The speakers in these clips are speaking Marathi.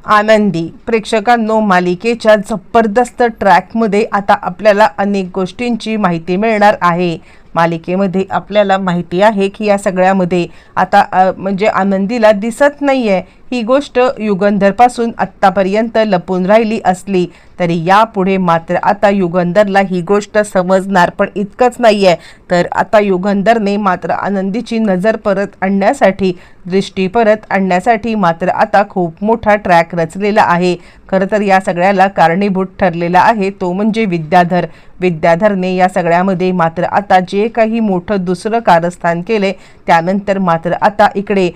आनंदी प्रेक्षकांनो, मालिकेच्या जबरदस्त ट्रॅकमध्ये आता आपल्याला अनेक गोष्टींची माहिती मिळणार आहे। मालिकेमध्ये आपल्याला माहिती आहे की या सगळ्यामध्ये आता म्हणजे आनंदीला दिसत नाहीये। ही गोष्ट युगंधरपासून आत्तापर्यंत लपून राहिली असली तरी यापुढे मात्र आता युगंधरला ही गोष्ट समजणार पण इतकंच नाहीये, तर आता युगंधरने मात्र आनंदीची नजर परत आणण्यासाठी, दृष्टी परत आणण्यासाठी मात्र आता खूप मोठा ट्रॅक रचलेला आहे। खरं तर या सगळ्याला कारणीभूत ठरलेला आहे तो म्हणजे विद्याधर। विद्याधरने या सगळ्यामध्ये मात्र आता जे काही मोठं दुसरं कारस्थान केले त्यानंतर मात्र आता इकडे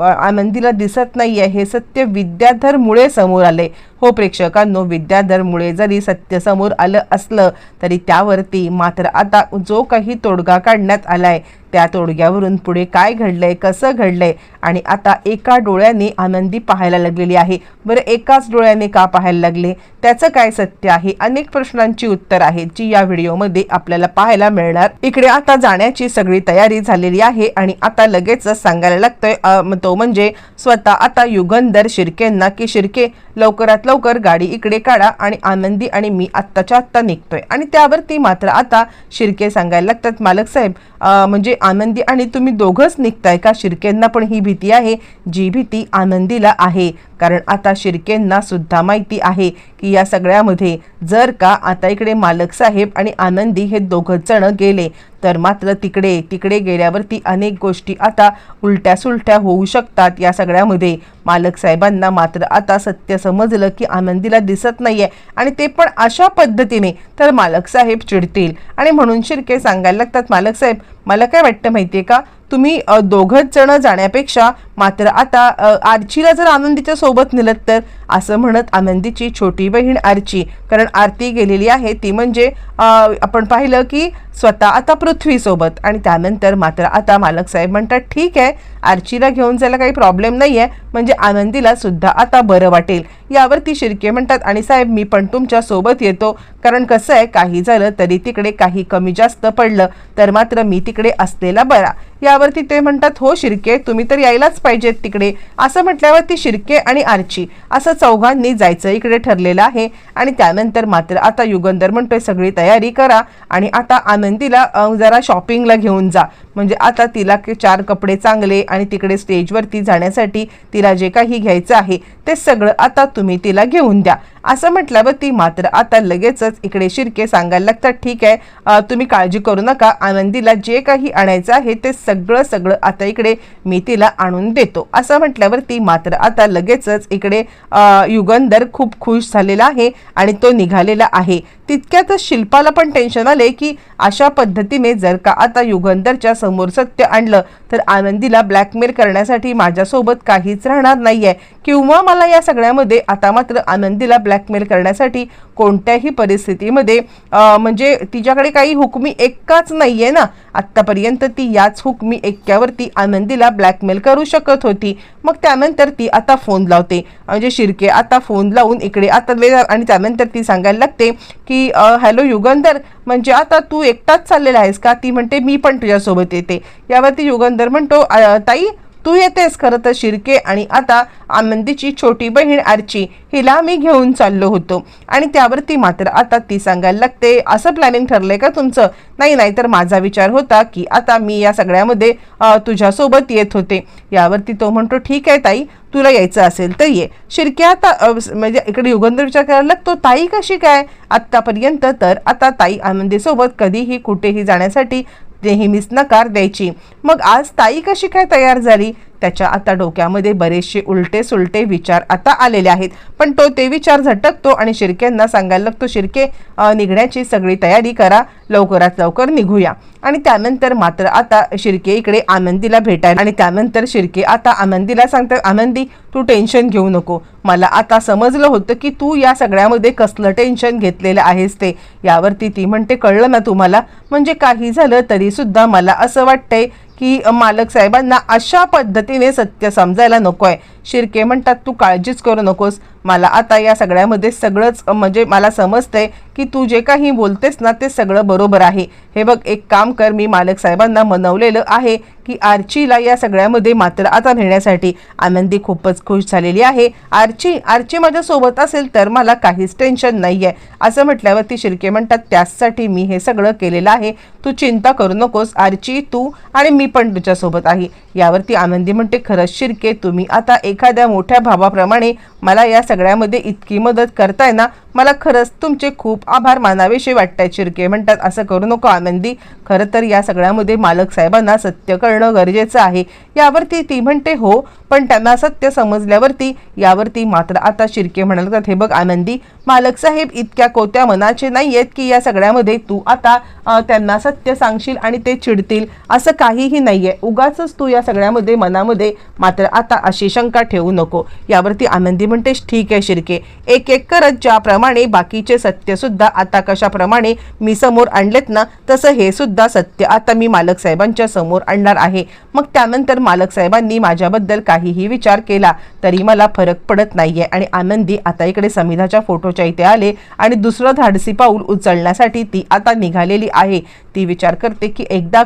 आनंदीला दिसत नाहीये हे सत्य विद्याधरमुळे समोर आले। हो प्रेक्षकांनो, विद्याधरमुळे जरी सत्य समोर आलं असलं तरी त्यावरती मात्र आता जो काही तोडगा काढण्यात आलाय त्या तोडग्यावरून पुढे काय घडलंय, कसं घडलंय आणि आता एका डोळ्याने आनंदी पाहायला लागलेली आहे। बरं, एकाच डोळ्याने का पाहायला लागले, त्याचं काय सत्य आहे, अनेक प्रश्नांची उत्तर आहेत जी या व्हिडिओमध्ये आपल्याला पाहायला मिळणार। इकडे आता जाण्याची सगळी तयारी झालेली आहे आणि आता लगेचच सांगायला लागतोय तो म्हणजे स्वतः आता युगंधर शिर्केंना की शिर्के लवकरात लवकर गाडी इकडे काढा आणि आनंदी आणि मी आत्ताच्या आत्ता निघतोय। आणि त्यावरती मात्र आता शिर्के सांगायला लागतात, मालक साहेब म्हणजे आनंदी आणि तुम्ही दोघंच निघताय का? शिर्केंना पण ही भीती आहे जी भीती आनंदीला आहे, कारण आता शिर्केंना सुद्धा माहिती आहे की या सगळ्यामध्ये जर का आता इकडे मालक साहेब आणि आनंदी हे दोघंच जण गेले तर मात्र तिकडे गेल्यावरती अनेक गोष्टी आता उलट्या सुलट्या होऊ शकतात। या सगळ्यामध्ये मालक साहेबांना मात्र आता सत्य समजलं की आनंदीला दिसत नाहीये आणि ते पण अशा पद्धतीने, तर मालक साहेब चिडतील आणि म्हणून शिर्के सांगायला लागतात, मालक साहेब मला काय वाटतं माहितीये का, तुम्ही दोघंच जण जाण्यापेक्षा मात्र आता आरचीला जर आनंदीच्या सोबत नेलत तर, असं म्हणत आनंदीची छोटी बहीण आरची, कारण आरती गेलेली आहे ती म्हणजे आपण पाहिलं की स्वतः आता पृथ्वी सोबत, आणि त्यानंतर मात्र आता मालक साहेब म्हणतात ठीक आहे आरचीला घेऊन जायला काही प्रॉब्लेम नाहीये, म्हणजे आनंदीला सुद्धा आता बरं वाटेल। यावरती शिर्के म्हणतात आणि साहेब मी पण तुमच्या सोबत येतो, कारण कसं आहे काही झालं तरी तिकडे काही कमी जास्त पडलं तर मात्र मी तिकडे असलेला बरा। यावरती ते म्हणतात हो शिर्के तुम्ही तर यायलाच पाहिजेत तिकडे। असं म्हटल्यावरती शिर्के आणि आरची असं चौघांनी जायचं इकडे ठरलेलं आहे। आणि त्यानंतर मात्र आता युगंधर म्हणतोय सगळी तयारी करा आणि आता आनंदीला जरा शॉपिंगला घेऊन जा, म्हणजे आता तिला 4 कपडे चांगले आणि तिकडे स्टेजवरती जाण्यासाठी तिला जे काही घ्यायचं आहे ते सगळं आता तुम्ही तिला घेऊन द्या। असं म्हटल्यावर ती मात्र आता लगेचच इकडे शिर्के सांगायला लागतात ठीक आहे तुम्ही काळजी करू नका, आनंदीला जे काही आणायचं आहे ते सगळं आता इकडे मी तिला आणून देतो। असं म्हटल्यावर ती मात्र आता लगेचच इकडे युगंधर खूप खुश झालेला आहे आणि तो निघालेला आहे। तितक्यातच शिल्पाला पण टेन्शन आले की अशा पद्धतीने जर का आता युगंधरच्या समोर सत्य आणलं तर आनंदीला ब्लॅकमेल करण्यासाठी माझ्यासोबत काहीच राहणार नाहीये, किंवा मला या सगळ्यामध्ये आता मात्र आनंदीला ब्लॅकमेल करण्यासाठी कोणत्याही परिस्थितीमध्ये म्हणजे तिच्याकडे काही हुकमी एक्काच नाहीये ना, आत्तापर्यंत ती याच हुकमी एक्क्यावरती आनंदीला ब्लॅकमेल करू शकत होती। मग त्यानंतर ती आता फोन लावते, म्हणजे शिर्के आता फोन लावून इकडे आता आणि त्यानंतर ती सांगायला लागते की हॅलो युगंधर, म्हणजे आता तू एकटाच चाललेला आहेस का? ती म्हणते मी पण तुझ्यासोबत येते। यावरती युगंधर म्हणतो ताई तू येतेस? खरं तर शिर्के आणि आता आनंदीची छोटी बहीण आरची हिला मी घेऊन चाललो होतो। आणि त्यावरती मात्र आता ती सांगायला लागते असं प्लॅनिंग ठरलंय का तुमचं? नाही तर माझा विचार होता की आता मी या सगळ्यामध्ये तुझ्यासोबत येत होते। यावरती तो म्हणतो ठीक आहे ताई तुला यायचं असेल तर ये। शिर्के आता म्हणजे इकडे युगंधर विचार करायला लागतो ताई कशी काय? आत्तापर्यंत तर आता ताई आनंदीसोबत कधीही कुठेही जाण्यासाठी नेहमीच नकार द्यायची, मग आज ताई कशी काय तयार झाली? त्याच्या आता डोक्यामध्ये बरेचसे उलटे सुलटे विचार आता आलेले आहेत, पण तो ते विचार झटकतो आणि शिर्केंना सांगायला लागतो शिर्के निघण्याची सगळी तयारी करा, लवकरात लवकर निघूया। आणि त्यानंतर मात्र आता शिर्के इकडे आनंदीला भेटायला, आणि त्यानंतर शिर्के आता आनंदीला सांगतात आनंदी तू टेन्शन घेऊ नको, मला आता समजलं होतं की तू या सगळ्यामध्ये कसलं टेन्शन घेतलेलं आहेस ते। यावरती ती म्हणते कळलं ना तुम्हाला, म्हणजे काही झालं तरी सुद्धा मला असं वाटतंय की मालक साहेबांना अशा पद्धतीने सत्य समजायला नकोय। शिर्के म्हणतात तू काळजीच करू नकोस, मला आता या सगळ्यामध्ये सगळंच म्हणजे मला समजतंय की तू जे काही बोलतेस ना ते सगळं बरोबर आहे. हे बघ, एक काम कर, मी मालक साहेबांना मनवलेलं आहे की आर्चीला या सगळ्यामध्ये मात्र आता नेण्यासाठी. आनंदी खूपच खुश झालेली आहे. आर्ची माझ्यासोबत असेल तर मला काहीच टेन्शन नाही आहे असं म्हटल्यावरती शिर्के म्हणतात, त्याचसाठी मी हे सगळं केलेलं आहे, तू चिंता करू नकोस आर्ची, तू आणि मी पण तुझ्यासोबत आहे. यावरती आनंदी म्हणते, खरंच शिर्के, तुम्ही आता एखाद्या मोठ्या भावाप्रमाणे मला या सगळ्यामध्ये इतकी मदत करताय ना, मला खरंच तुमचे खूप आभार मानावेसे वाटताय. शिर्के म्हणतात, असं करू नको आनंदी, खरं तर या सगळ्यामध्ये मालक साहेबांना सत्य कळणं गरजेचं आहे. यावरती ती म्हणते, हो, पण त्यांना सत्य समजल्यावरती. यावरती मात्र आता शिर्के म्हणाले, हे बघ आनंदी, मालक साहेब इतक्या कोत्या मनाचे नाही आहेत की या सगळ्यामध्ये तू आता त्यांना सत्य सांगशील आणि ते चिडतील, असं काहीही नाहीये. उगाचच तू या सगळ्यामध्ये मनामध्ये मात्र आता अशी शंका ठेवू नको. यावरती आनंदी म्हणते, ठीक आहे शिर्के, एक एक करत ज्याप्रमाणे बाकीचे सत्य सुद्धा आता कशाप्रमाणे मी समोर आणलेत ना, तसं हे सुद्धा सत्य आता मी मालक साहेबांच्या समोर आणणार आहे. मग त्यानंतर मालक साहेबांनी माझ्याबद्दल काहीही विचार केला तरी मला फरक पडत नाहीये. आणि आनंदी आता इकडे समिधाच्या फोटोच्या इथे आले आणि दुसरं धाडसी पाऊल उचलण्यासाठी ती आता निघालेली आहे. ती विचार करते की एकदा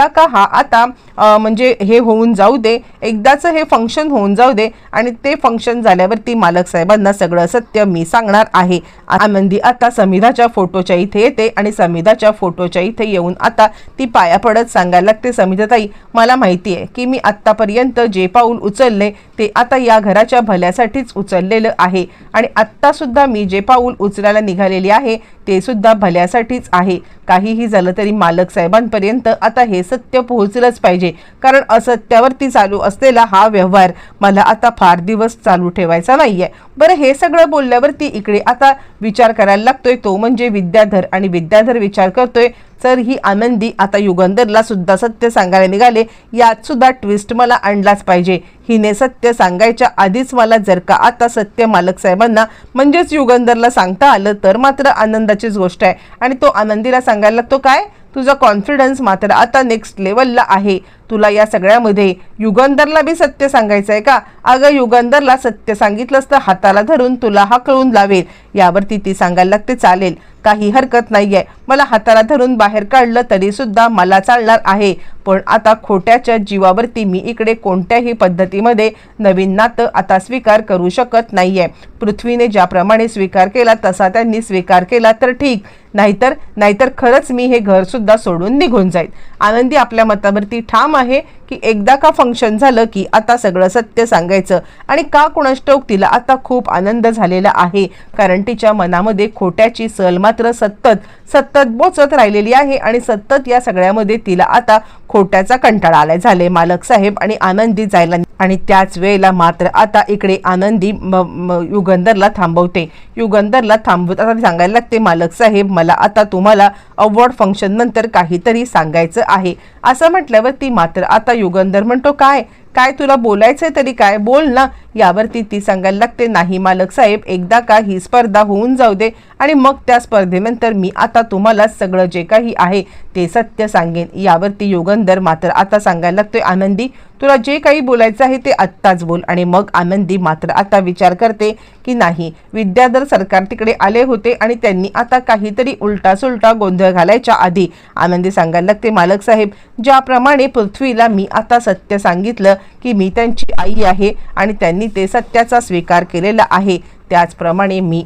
का हा आता म्हणजे हे होऊन जाऊ दे, एकदाचं हे फंक्शन होऊन जाऊ दे आणि ते फंक्शन झाल्यावरती मालक साहेबांना सगळं सत्य मी सांगणार आहे. आनंदी आता समिधाच्या फोटोच्या इथे येते आणि समिधाच्या फोटोच्या इथे येऊन आता ती पाया पडत सांगायला लागते, समिधाताई, मला माहिती आहे की मी आत्तापर्यंत जे पाऊल उचलले ते आता या घराच्या भल्यासाठीच उचललेलं आहे आणि आत्तासुद्धा मी जे पाऊल उचलायला निघालेली आहे ते सुद्धा भल्यासाठीच आहे. काहीही झालं तरी मालक साहेबांपर्यंत आता हे सत्य पोहोचलंच पाहिजे, कारण असत्यावरती चालू असलेला हा व्यवहार मला आता फार दिवस चालू ठेवायचा नाहीये. बरं, हे सगळं बोलल्यावरती इकडे आता विचार करायला लागतोय तो म्हणजे विद्याधर. आणि विद्याधर विचार करतोय, तर ही आनंदी आता युगंधरला सुद्धा सत्य सांगायला निघाले, यात सुद्धा ट्विस्ट मला आणलाच पाहिजे. हिने सत्य सांगायच्या आधीच मला जर का आता सत्य मालक साहेबांना म्हणजेच युगंधरला सांगता आलं तर मात्र आनंदाचीच गोष्ट आहे. आणि तो आनंदीला सांगायला लागतो, काय तुझा कॉन्फिडन्स मात्र आता नेक्स्ट लेवलला आहे, तुला या सगळ्यामध्ये युगंधरला बी सत्य सांगायचं आहे का? अगं युगंधरला सत्य सांगितलंस तर हाताला धरून तुला हाकलून लावेल. यावरती ती सांगायला लागते, चालेल, काही हरकत नाहीये, मला हाताला धरून बाहेर काढलं तरी सुद्धा मला चालणार आहे, पण आता खोट्याच्या जीवावरती मी इकडे कोणत्याही पद्धतीमध्ये नवीन नातं आता स्वीकार करू शकत नाहीये. पृथ्वीने ज्याप्रमाणे स्वीकार केला तसा त्यांनी स्वीकार केला तर ठीक, नाहीतर खरंच मी हे घर सुद्धा सोडून निघून जाईल. आनंदी आपल्या मतावरती ठाम आहे की एकदा का फंक्शन झालं की आता सगळं सत्य सांगायचं. आणि का कुणास ठाऊक तिला आता खूप आनंद झालेला आहे, कारण तिच्या मनामध्ये खोट्याची सल मात्र सतत बोचत राहिलेली आहे आणि सतत या सगळ्यामध्ये तिला आता खोट्याचा कंटाळा आलाय झाले. मालक साहेब आणि आनंदी जायला आणि त्याच वेळेला मात्र आता इकडे आनंदी युगंधरला थांबवते. युगंधरला थांबवत आता सांगायला लागते, मालक साहेब, मला आता तुम्हाला अवॉर्ड फंक्शन नंतर काहीतरी सांगायचं आहे. असं म्हटल्यावर ती मात्र आता युगंधर म्हणतो, काय तुला बोलायचंय तरी काय, बोल ना. यावरती ती सांगायला लागते, नाही मालक साहेब, एकदा का ही स्पर्धा होऊन जाऊ दे आणि मग त्या स्पर्धेनंतर मी आता तुम्हाला सगळं जे काही आहे ते सत्य सांगेन. यावरती युगंधर मात्र आता सांगायला लागतोय, आनंदी, तुला जे काही बोलायचं आहे ते आत्ताच बोल. आणि मग आनंदी मात्र आता विचार करते की नाही, विद्याधर सरकार तिकडे आले होते आणि त्यांनी आता काहीतरी उलटा सुलटा गोंधळ घालायच्या आधी आनंदी सांगायला लागते, मालक साहेब, ज्याप्रमाणे पृथ्वीला मी आता सत्य सांगितलं की मी त्यांची आई आहे आणि त्यांनी ते सत्याचा स्वीकार केलेला आहे, त्याचप्रमाणे मी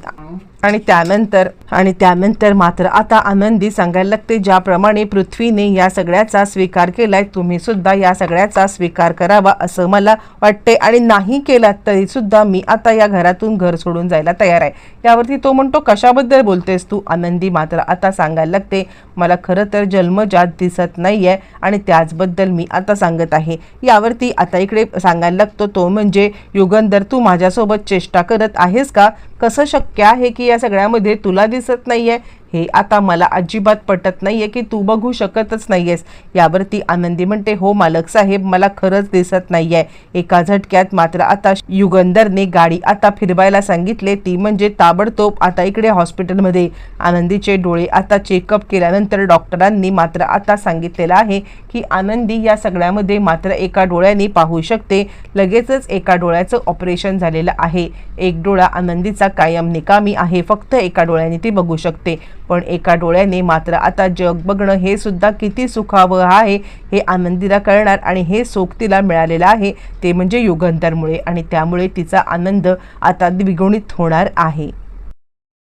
आणि त्यानंतर मात्र आता आनंदी सांगायला लागते, ज्याप्रमाणे पृथ्वीने या सगळ्याचा स्वीकार केलाय तुम्ही सुद्धा या सगळ्याचा स्वीकार करावा असं मला वाटते, आणि नाही केला तरी सुद्धा मी आता या घरातून घर सोडून जायला तयार आहे. यावरती तो म्हणतो, कशाबद्दल बोलतेस तू? आनंदी मात्र आता सांगायला लागते, मला खरं तर जन्मजात दिसत नाहीये आणि त्याचबद्दल मी आता सांगत आहे. यावरती आता इकडे सांगायला लागतो तो म्हणजे युगंधर, तू माझ्यासोबत चेष्टा करत आहेस का? कसं शक्य आहे की या सगळ्यामध्ये तुला दिसत नाहीये? हे आता मला अजिबात पटत नाहीये की तू बघू शकतच नाहीयेस। यावरती आनंदी म्हणते, हो मालक साहेब, मला खरंच दिसत नाहीये। एका झटक्यात मात्र आता युगंधरने गाडी आता फिरवायला सांगितले, ती म्हणजे ताबडतोब। आता इकडे हॉस्पिटलमध्ये आनंदीचे डोळे आता चेकअप केल्यानंतर डॉक्टरांनी मात्र आता सांगितलेलं आहे की आनंदी या सगळ्यामध्ये मात्र एका डोळ्याने पाहू शकते। लगेचच एका डोळ्याचं ऑपरेशन झालेलं आहे। एक डोळा आनंदीचा कायम निकामी आहे, फक्त एका डोळ्याने ती बघू शकते। पण एका डोळ्याने मात्र आता जग बघणं हे सुद्धा किती सुखावह आहे हे आनंदीला कळणार, आणि हे सुख तिला मिळालेलं आहे ते म्हणजे युगंधरमुळे, आणि त्यामुळे तिचा आनंद आता द्विगुणित होणार आहे।